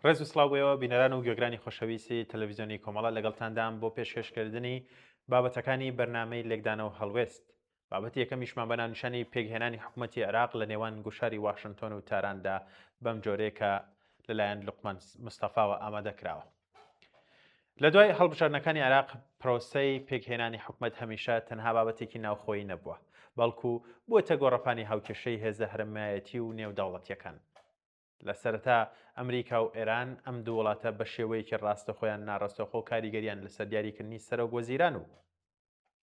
ڕێز و سڵاوبەوە بینەران و گوێگرانی خۆشەویستی تەلەڤیزیۆنی کۆمەڵە لەگەڵتاندام بۆ پێشکەشکردنی بابەتەکانی بەرنامەی لێکدانەوە هەڵوێست. بابەتی یەکەمیشمان بە ناونیشانی پێکهێنانی حکوومەتی عێراق لە نێوان گوشاری واشنتۆن و تاراندا بەم جۆرەیەکە لەلایەن لوقمان مستەفاوە ئامادەکراوە. لە دوای هەڵبژاردنەکانی عێراق پرۆسەی پێکهێنانی حکوومەت هەمیشە تەنها بابەتێکی ناوخۆیی نەبووە، بەڵکو بووەتە گۆڕەپانی هاوکێشەی هێزە هەرێمایەتی و نێودەوڵەتیەکان. لە سەرەتا ئەمریکا و ئێران ئەم دوو وڵاتە بە شێوەیەکی ڕاستەخۆیان ناڕاستەخۆ و کاریگەریان لەسەر دیاریکردنی سەرۆکوەزیران و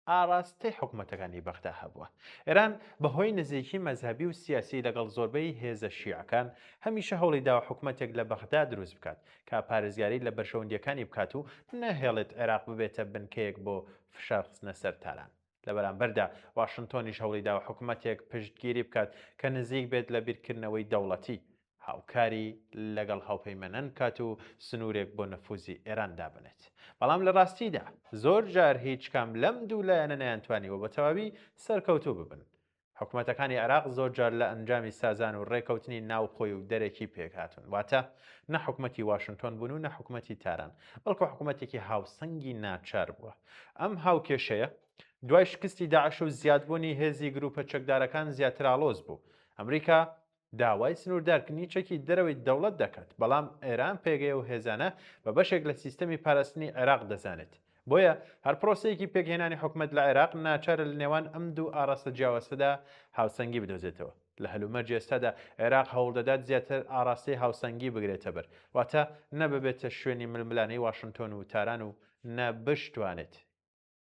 ئاڕاستەی حکوومەتەکانی بەغدا هەبووە. ئێران بەهۆی نزیکی مەذهبی و سیاسی لەگەڵ زۆربەی هێزە شیعەکان هەمیشە هەوڵی داوە حکوومەتێک لە بەغدا دروست بکات کە پارێزگاری لە بەرژەوەندیەکانی بکات و نەهێڵێت عێراق ببێتە بنکەیەک بۆ فشارخستنە سەر تاران. لە بەرامبەردا واشنتۆنیش هەوڵی داوە حکوومەتێک پشتگیری بکات کە نزیک بێت لە بیرکردنەوەی دەوڵەتی، هاوکاری لەگەڵ هاوپەیمەنان کات و سنوورێک بۆ نەفوزی ئێران دابنێت. بەڵام لە ڕاستیدا زۆر جار هیچ کام لەم دوو لایەنە نەیانتوانیوە بە تەواوی سەرکەوتوو ببن. حکوومەتەکانی عێراق زۆر جار لە ئەنجامی سازان و ڕێکەوتنی ناوخۆی و دەرێکی پێکهاتون، واتە نە حکوومەتی واشنتۆن بوون و نە حکوومەتی تاران، بەڵکو حکوومەتێکی هاوسەنگی ناچار بووە. ئەم هاوکێشەیە دوای شکستی داعش و زیادبوونی هێزی گروپە چەکدارەکان زیاتر ئاڵۆز بوو. ئەمریکا داوای سنووردارکردنی چەکی دەرەوەی دەوڵەت دەکات، بەڵام ئێران پێگەی و هێزانە بە بەشێک لە سیستەمی پاراستنی عێراق دەزانێت. بۆیە هەر پرۆسەیەکی پێکهێنانی حکوومەت لە عێراق ناچارە لە نێوان ئەم دوو ئاراستە جیاوازەدا هاوسەنگی بدۆزێتەوە. لە هەلومەرجی ئێستادا عێراق هەوڵ دەدات زیاتر ئاراستەی هاوسەنگی بگرێتە بەر، واتە نەببێتە شوێنی ململانەی واشنتۆن و تاران و نەبشتوانێت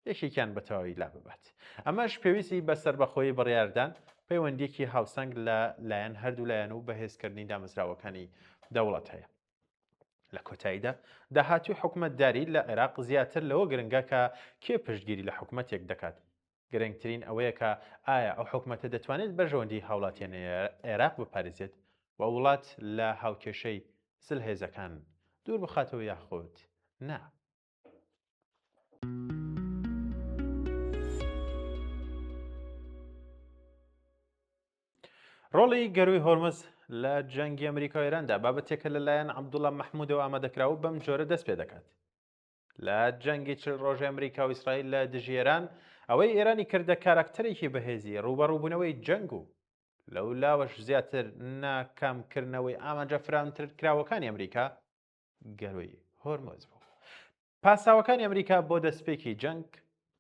یەکێکیان بەتەواوی لا ببات. ئەمەش پێویستی بە سەربەخۆیی بڕیاردان پەیوەندیەکی هاوسەنگ لە لایەن هەردوو لایەن و بەهێزکردنی دامەزراوەکانی دەوڵەت هەیە. لە کۆتاییدا داهاتوی حکوومەتداری لە عێراق زیاتر لەوە گرنگە کە کێ پشتگیری لە حکوومەتێک دەکات. گرنگترین ئەوەیە کە ئایا ئەو حکوومەتە دەتوانێت بەرژەوەندی هاوڵاتیان عێراق بپارێزێت و وڵات لە هاوکێشەی سلهێزەکان دوور بخاتەوە یاخۆت نا. ڕۆڵی گەروی هۆرمز لە جەنگی ئەمریکا و ئێراندا بابەتێکە لەلایەن عەبدوڵڵا مەحموودەوە ئامادەکراوە بەم جۆرە دەست پێ دەکات. لە جەنگی 40 ڕۆژەی ئەمریکا و ئیسرائیل لە دژی ئێران ئەوەی ئێرانی کردە کاراکتەرێکی بەهێزی ڕوبەڕووبوونەوەی جەنگ و لەو لاوەش زیاتر ناکامکردنەوەی ئامانجە فراوانکراوەکانی ئەمریکا گەروی هۆرمز بوو. پاساوەکانی ئەمریکا بۆ دەستپێکی جەنگ،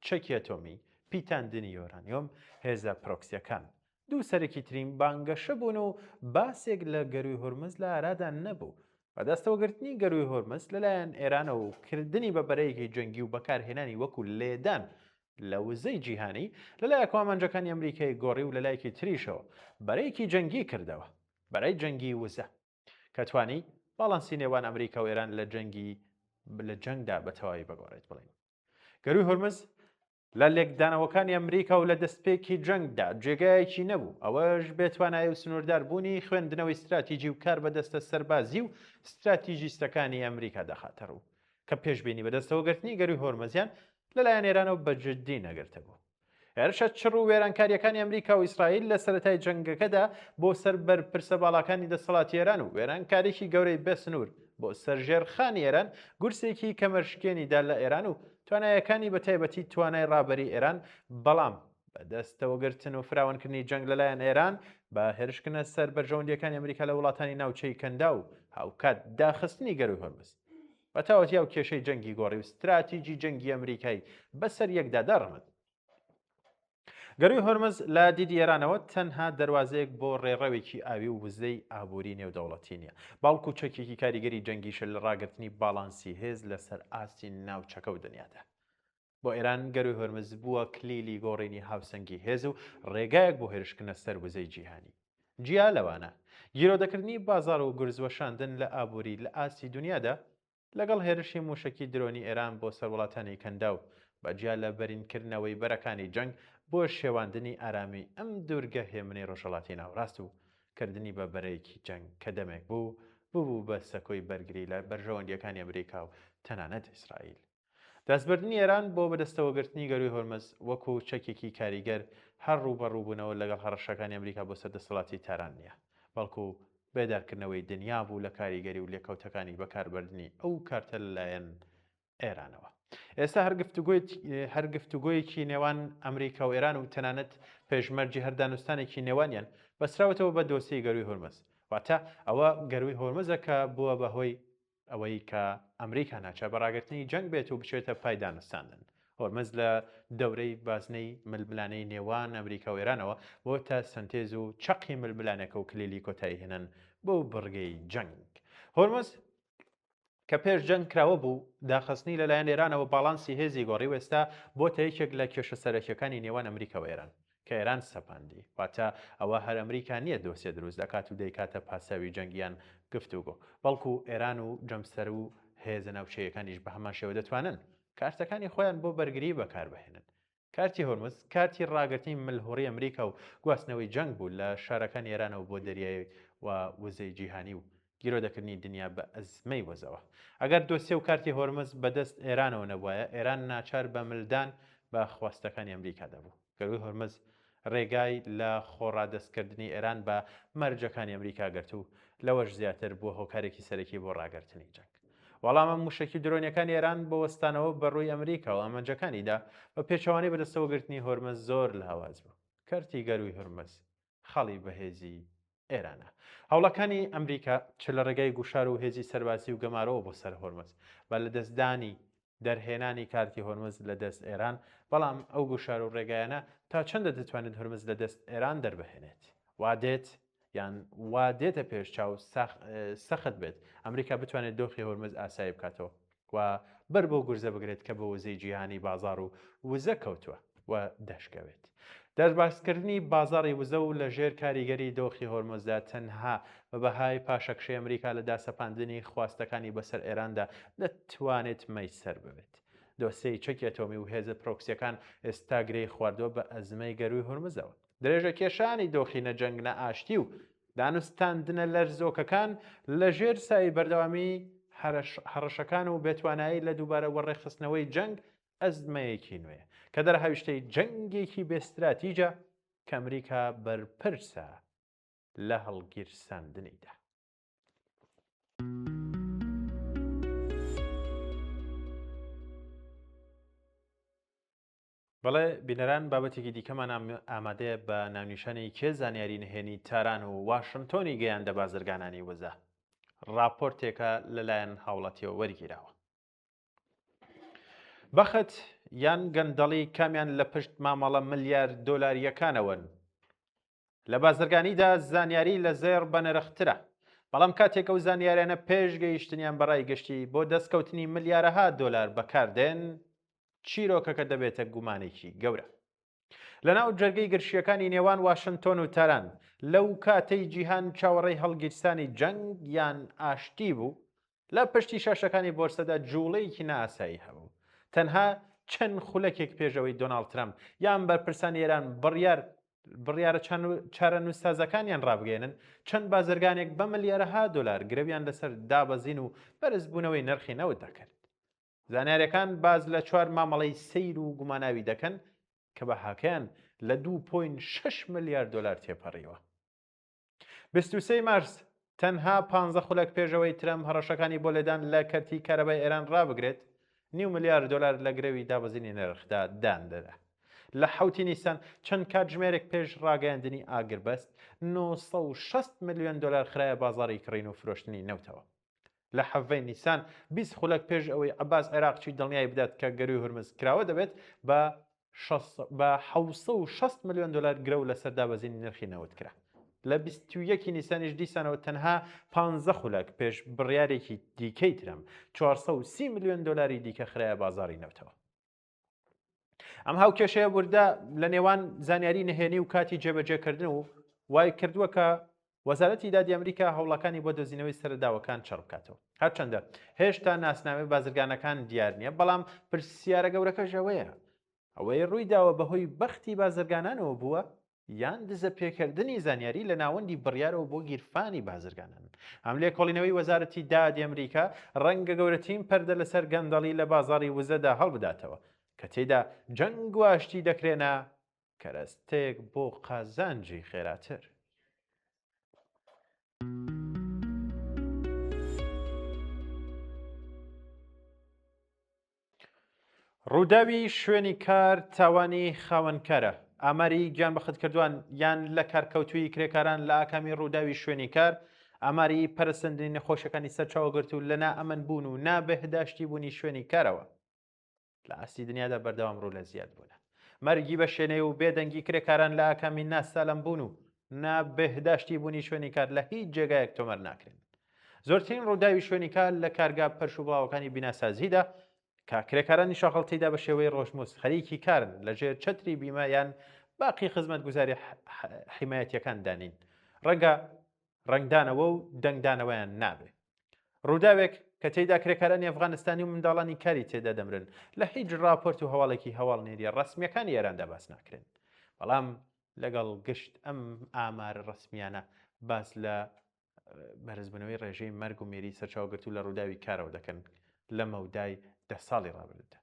چەکی ئەتۆمی، پیتاندنی یۆرانیۆم، هێزە پرۆکسیەکان دوو سەرەکی ترین بانگەشە بوون و باسێک لە گەروی هۆرمز لە ئارادا نەبوو. بەدەستەوەگرتنی گەروی هۆرمز لەلایەن ئێرانە و کردنی بە بەرەیەکی جەنگی و بەکارهێنانی وەکو لێدان لە وزەی جیهانی لەلایەک ئامانجەکانی ئەمریکای گۆڕی و لەلایەکی تریشەوە بەرەیەکی جەنگی کردەوە، بەرەی جەنگی وزە کە توانی باڵانسی نێوان ئەمریکا و ئێران لە جەنگدا بەتەواوی بگۆڕێت. بڵین گەروی هۆرمز لە لێکدانەوەکانی ئەمریکا و لە دەستپێکی جەنگدا جێگایەکی نەبوو، ئەوەش بێتوانایی و سنووردار بوونی خوێندنەوەی استراتیژی و کار بەدەستە سەربازی و استراتیژیستەکانی ئەمریکا دەخاتە ڕوو کە پێشبینی بەدەستەوەگرتنی گەروی هۆرمزیان لەلایەن ئێرانەوە بەجددی نەگرتە بوو. هێرشە چڕ و وێرانکاریەکانی ئەمریکا و ئیسرائیل لە سەرەتای جەنگەکەدا بۆ سەر بەرپرسە باڵاکانی دەسەڵاتی ئێران و وێرانکارێکی گەورەی بێسنوور بۆ سەرژێرخانی ئێران گورسێکی کەمەشکێنیدا لە ئێران و توانایەکانی بەتایبەتی توانای ڕابەری ئێران، بەڵام بەدەستەوەگرتن و فراوانکردنی جەنگ لەلایەن ئێران بە هێرشکردنە سەر بەرژەوەندیەکانی ئەمریکا لە وڵاتانی ناوچەی کەندا و هاوکات داخستنی گەروی هۆرمز بەتاوەتی ئەو کێشەی جەنگی گۆڕی و استراتیژی جەنگی ئەمریکای بەسەر یەکدا دەڕمت. گەروی هۆرمز لە دیدی ئێرانەوە تەنها دەواازەیەک بۆ ڕێڕەوێکی ئاوی و وزەی ئابووری نێودەوڵەتی نیە، باڵکو چەکێکی کاریگەری جەنگیشە لە ڕاگررتنی باڵانسی هێز لەسەر ئاستی ناوچەکە و دنیادا. بۆ ئێران گەروی هۆرمز بووە کلیلی گۆڕینی هاوسەنگی هێز و ڕێگایەک بۆ هێرشکردنە سەر وزەی جیهانی. جیا لەوانە گیرۆدەکردنی بازار و گورزوەشاندن لە ئابووری لە ئاستی دنیادا لەگەڵ هێرشی موشکی درۆنی ئێران بۆ سەر وڵاتانی کەندا و بەجیا لە بەرینکردنەوەی بەرەکانی جەنگ بۆ شێواندنی ئارامی ئەم دوورگە هێمنەی ڕۆژهەڵاتی ناوڕاست و کردنی بە بەرەیەکی جەنگ کە دەمێک بوو بە سەکۆی بەرگری لە بەرژەوەندیەکانی ئەمریکا و تەنانەت ئیسرائیل. دەستبردنی ئێران بۆ بەدەستەوەگرتنی گەروی هۆرمز وەکو چەکێکی کاریگەر هەر ڕوو بەڕووبوونەوە لەگەڵ هەڕەشەکانی ئەمریکا بۆ سەردەسەڵاتی تاران نییە، بەڵکو بێدارکردنەوەی دنیا بوو لە کاریگەری و لێکەوتەکانی بەکاربردننی ئەو کارتە لەلایەن ئێرانەوە. ئێستا هەرگفتوگۆیەکی نێوان ئەمریکا و ئێران و تەنانەت پێشمەرجی هەردانوستانێکی نێوانیان بەسراوەتەوە بە دۆسیی گەروی هۆرمز. واتە ئەوە گەروی هۆرمزە کە بووە بەهۆی ئەوەی کە ئەمریکا ناچە بەڕاگررتنی جەنگ بێت و بچێتە پایدانستاندن. هۆرمز لە دەورەی بازنەی ململانەی نێوان ئەمریکا و ئێرانەوە بۆ تا سنتێز و چەقی ململانەکە و کلیلی کۆتایی هێنن بۆ بڕگەی جەنگ. هۆرمز کە پێش جەنگ کراوە بوو داخستنی لەلایەن ئێرانەوە باڵانسی هێزی گۆڕی وێستا بۆتە یەکێک لە کێشە سەرەکیەکانی نێوان ئەمریکا و ئێران کە ئێران سەپاندی. واتە ئەوە هەر ئەمریکا نییە دۆسیە دروست دەکات و دەیکاتە پاساوی جەنگیان گفتوگۆ، بەڵکو ئێران و جەمسەر و هێزە ناوچەیەکانیش بە هەمان شێوە دەتوانن کارتەکانی خۆیان بۆ بەرگری بەکاربهێنن. کارتی هۆرمز کارتی ڕاگررتنی ملهوڕی ئەمریکا و گواستنەوەی جەنگ بوو لە شارەکانی ئێرانەوە بۆ دەریای و وزەی جیهانی و گیرۆدەکردنی دنیا بە ئەزمەی وەزەوە. ئەگەر دۆسیە و کارتی هۆرمز بەدەست ئێرانەوە نەبووایە ئێران ناچار بە ملدان بە خواستەکانی ئەمریکا دەبوو. گەروی هۆرمز ڕێگای لە خۆڕادەستکردنی ئێران بە مەرجەکانی ئەمریکا گرت و لەوەش زیاتر بووە هۆکارێکی سەرەکی بۆ ڕاگررتنی جەنگ. وەڵامە موشکی درۆنیەکانی ئێران بە وەستانەوە بەڕووی ئەمریکا و ئەمەنجەکانیدا بە پێچەوانەی بەدەستەوەگرتنی هۆرمز زۆر لە هەواز بوو. کارتی گەروی هۆرمز خەڵی بەهێزی ئێرانە. هەوڵەکانی ئەمریکا چ لە ڕێگای گوشار و هێزی سەرباسی و گەمارەوە بۆ سەر هۆرمز بە لە دەستدانی دەرهێنانی کارتی هۆرمز لە دەست ئێران، بەڵام ئەو گوشار و ڕێگایانە تا چەندە دەتوانێت هۆرمز لە دەست ئێران دەربهێنێت. وادێت یان وا دێتە پێش چاو سەخت بێت ئەمریکا بتوانێت دۆخی هۆرمز ئاسایی بکاتەوە و بەر بۆ گورزە بگرێت کە بە وزەی جیهانی بازار و وزە کەوتووە و دەشکەوێت. دەرباسکردنی بازاڕی وزە و لە ژێر کاریگەری دۆخی هۆرمزدا تەنها بە بەهای پاشەکشەی ئەمریکا لە داسەپاندنی خواستەکانی بەسەر ئێراندا دەتوانێت مەیسەر ببێت. دۆسەی چەکی ئەتۆمی و هێزە پرۆکسیەکان ئێستا گرەی خواردووە بە ئەزمەی گەروی هۆرمزەوە. درێژە کێشانی دۆخینە جەنگنە ئاشتی و دانوستاندنە لەرزۆکەکان لە ژێر سای بەردەوامی هەڕەشەکان و بێتوانایی لە دووبارە وەڕێخستنەوەی جەنگ ئەزمەیەکی نوێ کە دەرهاویشتەی جەنگێکی بێستراتیجە کە ئەمریکا بەرپرسە لە هەڵگیرساندنیدا. بەڵێ بینەران بابەتێکی دیکەمان ئامادەیە بە ناونیشانەی کێ زانیاری نهێنی تاران و واشنتۆنی گەیاندە بازرگانانی وزە. راپۆرتێکە لەلایەن هاوڵاتیەوە وەرگیراوە. بەخت یان گەندەڵی کامیان لە پشت مامەڵە ملیارد دۆلاریەکانەوەن. لە بازرگانیدا زانیاری لە زێر بەنرخترە، بەڵام کاتێک ئەو زانیاریانە پێش گەیشتنیان بەڕای گەشتی بۆ دەستکەوتنی ملیارەها دۆلار بەکاردێن، چیرۆکەکە دەبێتە گومانێکی گەورە. لەناو جەرگەی گرشیەکانی نێوان واشنتۆن و تاران لەو کاتەی جیهان چاوەڕێی هەڵگیرسانی جەنگ یان ئاشتی بوو، لە پشتی شاشەکانی بۆرسەدا جوڵەیەکی نائاسایی هەبوو. تەنها چەند خولەکێک پێشەوەی دۆناڵد ترامپ یان بەرپرسانی ئێران بڕیارە چارە نووسازەکانیان ڕابگەێنن، چەند بازرگانێک بە ملیارەها دۆلار گرەویان لەسەر دابەزین و بەرزبوونەوەی نرخی نەوت دەکرد. زانیاریەکان باز لە 4 مامەڵەی سەیر و گوماناوی دەکەن کە بە هاکەیان لە 2.6 ملیارد دۆلار تێپەڕیەوە. 23 مارس تەنها 15 خولەک پێشەوەی ترامپ هەڕەشەکانی بۆ لێدان لە کەرتی کارەبای ئێران ڕابگرێت، 9 ملیارد دۆلار لە گرەوی دابەزینی نرخدا داندەدا. لە 7 نیسان چەند کاتژمێرێک پێش ڕاگەیاندنی ئاگربەست 960 ملیۆن دۆلار خرایە بازاڕی کڕین و فرۆشتنی نەوتەوە. لە 7 نیسان 20 خولەک پێش ئەوەی عەباس عێراقچی دڵنیای بدات کە گەروی هۆرمز کراوە دەبێت بە 760 ملیۆن دۆلار گرە و لەسەر دابەزینی نرخی نەوت کرا. لە 21 نیسانیش دیسانەوە تەنها 15 خولەک پێش بڕیارێکی دیکەی ترامپ 430 ملیۆن دۆلاری دیکە خرایە بازاڕی نەوتەوە. ئەم هاوکێشەیە وردا لە نێوان زانیاری نهێنی و کاتی جێبەجێکردن و وای کردووە کە وەزارەتی دادی ئەمریکا هەوڵەکانی بۆ دۆزینەوەی سەرداوەکان چڕ بکاتەوە. هەرچەندە هێشتا ناسنامەی بازرگانەکان دیار نییە، بەڵام پرسیارە گەورەکەش ئەوەیە ئەوەی ڕووی داوە بەهۆی بەختی بازرگانانەوە بووە یان دزە پێکردنی زانیاری لە ناوەندی بڕیارەوە بۆ گیرفانی بازرگانان. ئەم لێکۆڵینەوەی وەزارەتی دادی ئەمریکا ڕەنگە گەورەترین پەردە لەسەر گەندەڵی لە بازاڕی وزەدا هەڵبداتەوە کە تێیدا جەنگ و ئاشتی دەکرێنە کەرەستەیەک بۆ قازانجی خێراتر. ڕووداوی شوێنی کار تاوانی خاوەنکارە. ئاماری گیان بەخت کردووان یان لە کارکەوتوی کرێکاران لە ئاکامی ڕووداوی شوێنی کار ئاماری پەرسەندنی نەخۆشەکانی سەرچاوەگرت و لە نائەمن بوون و نابێهداشتی بوونی شوێنی کارەوە لە ئاستی دنیادا بەردەوام ڕوو لە زیاد بوونە. مەرگی بە شوێنەی و بێدەنگی کرێکاران لە ئاکامی ناسالەم بوون و نابێهداشتی بوونی شوێنی کار لە هیچ جێگایەک تۆمەر ناکرێن. زۆرترین ڕووداوی شوێنی کار لە کارگا پەرش و بڵاوەکانی بیناسازیدا کە کرێکارانی شاخەڵتیدا بە شێوەی ڕۆژموس خەریکی کارن لەژێر چەتری بیمە یان باقی خزمەت گوزاری حیمایەتیەکان دانین ڕەنگە ڕنگدانەوە و دەنگدانەوەیان نابێ. ڕووداوێک کە تێیدا کرێکارانی ئەفغانستانی و منداڵانی کاری تێدا دەمرن لە هیچ راپۆرت و هەواڵێکی هەواڵنێریە ڕسمیەکانی ئێراندا باس ناکرێن. بەڵام لەگەڵ گشت ئەم ئامارە ڕسمیانە باس لە بەرزبوونەوەی ڕێژەی مەرگ و میری سەرچاوگرت و لە ڕووداوی کارەوە دەکەن لە مەودای 10 ساڵی ڕابردوودا.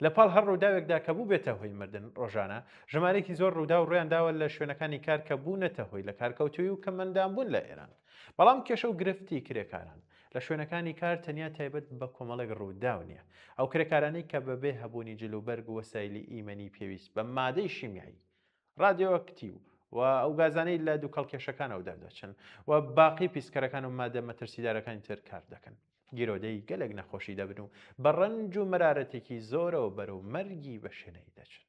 لە پاڵ هەر ڕووداوێکدا کە بوو بێتە هۆی مردن ڕۆژانە ژمارەیەکی زۆر ڕوودا و ڕویانداوە لە شوێنەکانی کار کە بوونەتە هۆی لە کارکەوتوی و کەمەندان بوون لە ئێران. بەڵام کێشە و گرفتی کرێکاران لە شوێنەکانی کار تەنیا تایبەت بە کۆمەڵێک ڕووداو نییە. ئەو کرێکارانەی کە بەبێ هەبوونی جلوبەرگ و وەسایلی ئیمەنی پێویست بە مادەی شیمیایی رادیۆکتیو و ئەو گازانەی لە دووکەڵ کێشەکانەوە دەردەچن و باقی پیسکەرەکان و مادە مەترسیدارەکانی تر کار دەکەن. گیرۆدەی گەلێک نەخۆشی دەبن و بە ڕەنج و مەرارەتێکی زۆرەوە بەرەو مەرگی بە شوێنەی دەچن.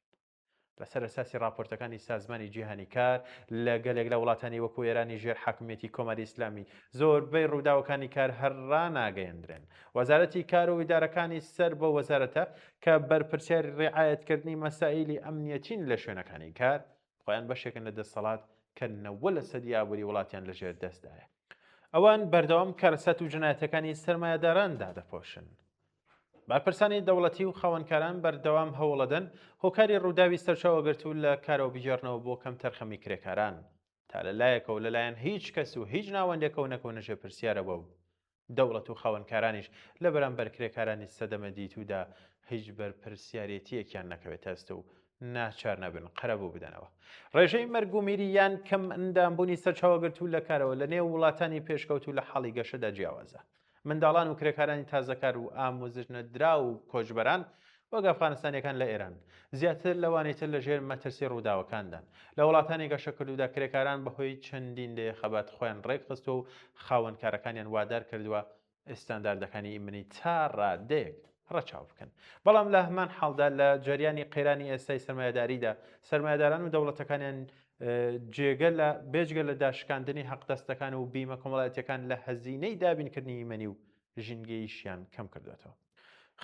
لەسەر ئەساسی راپۆرتەکانی سازمانی جیهانی کار لە گەلێک لە وڵاتانی وەکو ئێرانی ژێر حاکمیەتی کۆمەری ئیسلامی زۆربەی ڕووداوەکانی کار هەرڕا ناگەیەندرێن. وەزارەتی کار و ئیدارەکانی سەر بە وەزارەتە کە بەرپرسیاری ڕێعایەتکردنی مەسائیلی ئەمنیەتین لە شوێنەکانی کار خۆیان بەشێکن لە دەسەڵات کە 90% یابووری وڵاتیان لەژێر دەستدایە. ئەوان بەردەوام کارەسەت و جنایەتەکانی سەرمایەداراندا دەپۆشن. بارپرسانی دەوڵەتی و خاوەنکاران بەردەوام هەوڵەدەن هۆکاری ڕووداوی سەرچاوەگرت و لە کارەوە بژێڕنەوە بۆ کەم تەرخەمی کرێکاران تا لەلایەکەوە لەلایەن هیچ کەس و هیچ ناوەندێکە و نەکەونەژێ پرسیارەوە و دەوڵەت و خاوەنکارانیش لە بەرامبەر کرێکارانی سەدەمە دیتوودا هیچ بەرپرسیارەتیەکیان نەکەوێت هەستە و ناچار نەبن قەرەبوو بدەنەوە. ڕێژەی مەرگ و میری یان کەم ئەندامبوونی سەرچاوەگرت و لە کارەوە لە نێو وڵاتانی پێشکەوت و لە حەڵی گەشەدا جیاوازە. منداڵان و کرێکارانی تازەکار و ئامۆزشنەدرا و کۆچبەران وەک ئەفغانستانیەکان لە ئێران زیاتر لەوانێتر لە ژێر مەترسی ڕووداوەکاندان. لە وڵاتانی گەشەکردوودا کرێکاران بەهۆی چەندین لێخەبات خۆیان ڕێکخست و خاوەنکارەکانیان وادار کردووە ئستانداردەکانی ئیمنی تا ڕادەیەک ڕەچاو بکەن. بەڵام لە هەمان حاڵدا لە جریانی قەیرانی ئێستای سەرمایەداریدا سەرمایەداران و دەوڵەتەکانیان بێجگە لە داشکاندنی حەقدەستەکان و بیمە کۆمەڵایەتیەکان لە هەزینەی دابینکردنی ئیمەنی و ژینگەیشیان کەم کردوێتەوە.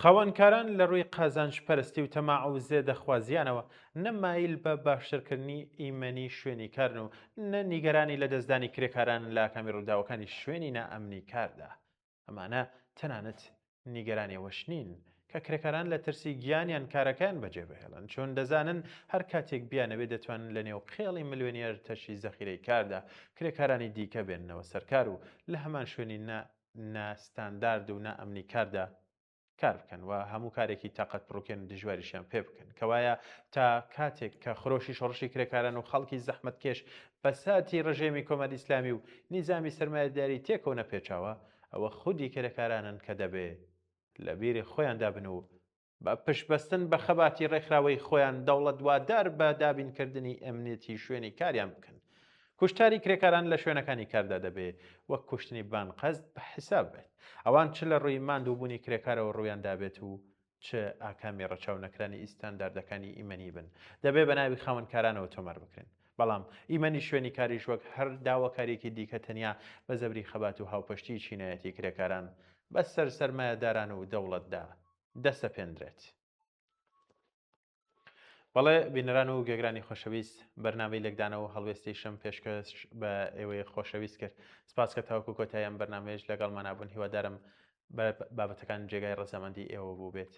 خاوەنکاران لە ڕووی قازانج پەرستی و تەماع و زێدەخوازیانەوە نەمایل بە باشترکردنی ئیمەنی شوێنی کارن و نە نیگەرانی لە دەستدانی کرێکاران لە ئاکامی ڕووداوەکانی شوێنی نائەمنی کاردا. ئەمانە تەنانەت نیگەرانیەوەش نین کە کرێکاران لە ترسی گیانیان کارەکان بەجێبهێڵن چۆن دەزانن هەر کاتێک بیانەوێت دەتوانن لە نێو قێڵی ملیۆنێر تەشی زەخیرەی کاردا کرێکارانی دیکە بێننەوە سەرکار و لە هەمان شوێنی ناستاندارد و نائەمنی کاردا کار بکەن و هەموو کارێکی تااقەت بڕووکێن دژواریشیان پێ بکەن کەوایە تا کاتێک کە خۆشی شۆڕشی کرێکاران و خەڵکی زەحمەت کێش بە ساتی ڕژێمی کۆمەری ئیسلامی و نیزامی سەرمایەداری تێکەوە نەپێچاوە ئەوە خودی کرێکارانن کە دەبێت لە بیری خۆیان دابن و بە پشتبەستن بە خەباتی ڕێکخراوەی خۆیان دەوڵەت دوادار بە دابینکردنی ئەمنیەتی شوێنی کاریان بکەن. کوشتاری کرێکاران لە شوێنەکانی کاردا دەبێت وەک کوشتنی بانقەست بە حساب بێت. ئەوان چ لە ڕووی ماندووبوونی کرێکارەوە ڕوویان دابێت و چ ئاکامی ڕەچاو نەکرانی ئیستانداردەکانی ئیمەنی بن دەبێت بە ناوی خاوەنکارانەوە تۆمار بکرێن. بەڵام ئیمەنی شوێنی کاریش وەک هەر داواکارێکی دیکە تەنیا بە زەبری خەبات و هاوپەشتی چینایەتی کرێکاران بەسەر سەرمایەداران و دەوڵەتدا دەستە پێندرێت. بەڵێ بینەران و گوێگرانی خۆشەویست بەرنامەی لەگدانەوە هەڵوێستی شەم پێشکەش بە ئێوەی خۆشەویست کرد. سپاس کە تاوەکو کۆتاییان بەرنامەیەش لەگەڵمانابوون هیوادارم بابەتەکان جێگای ڕەزەمەندی ئێوە بوو بێت.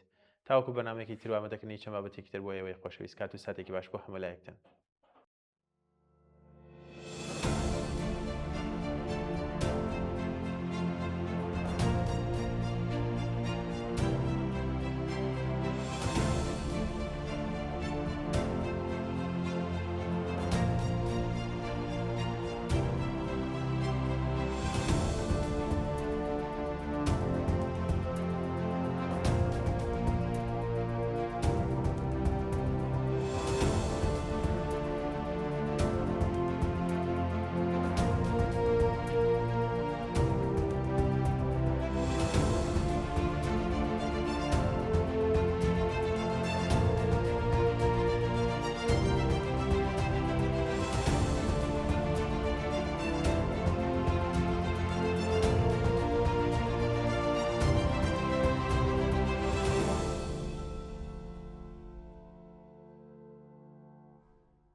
تاوەکو بەرنامێکی تروامە دەکەنی چەند بابەتێکی تر بۆ ئێوەی خۆشەویست کات و ساتێکی باش بۆ هەموو لایەکتن.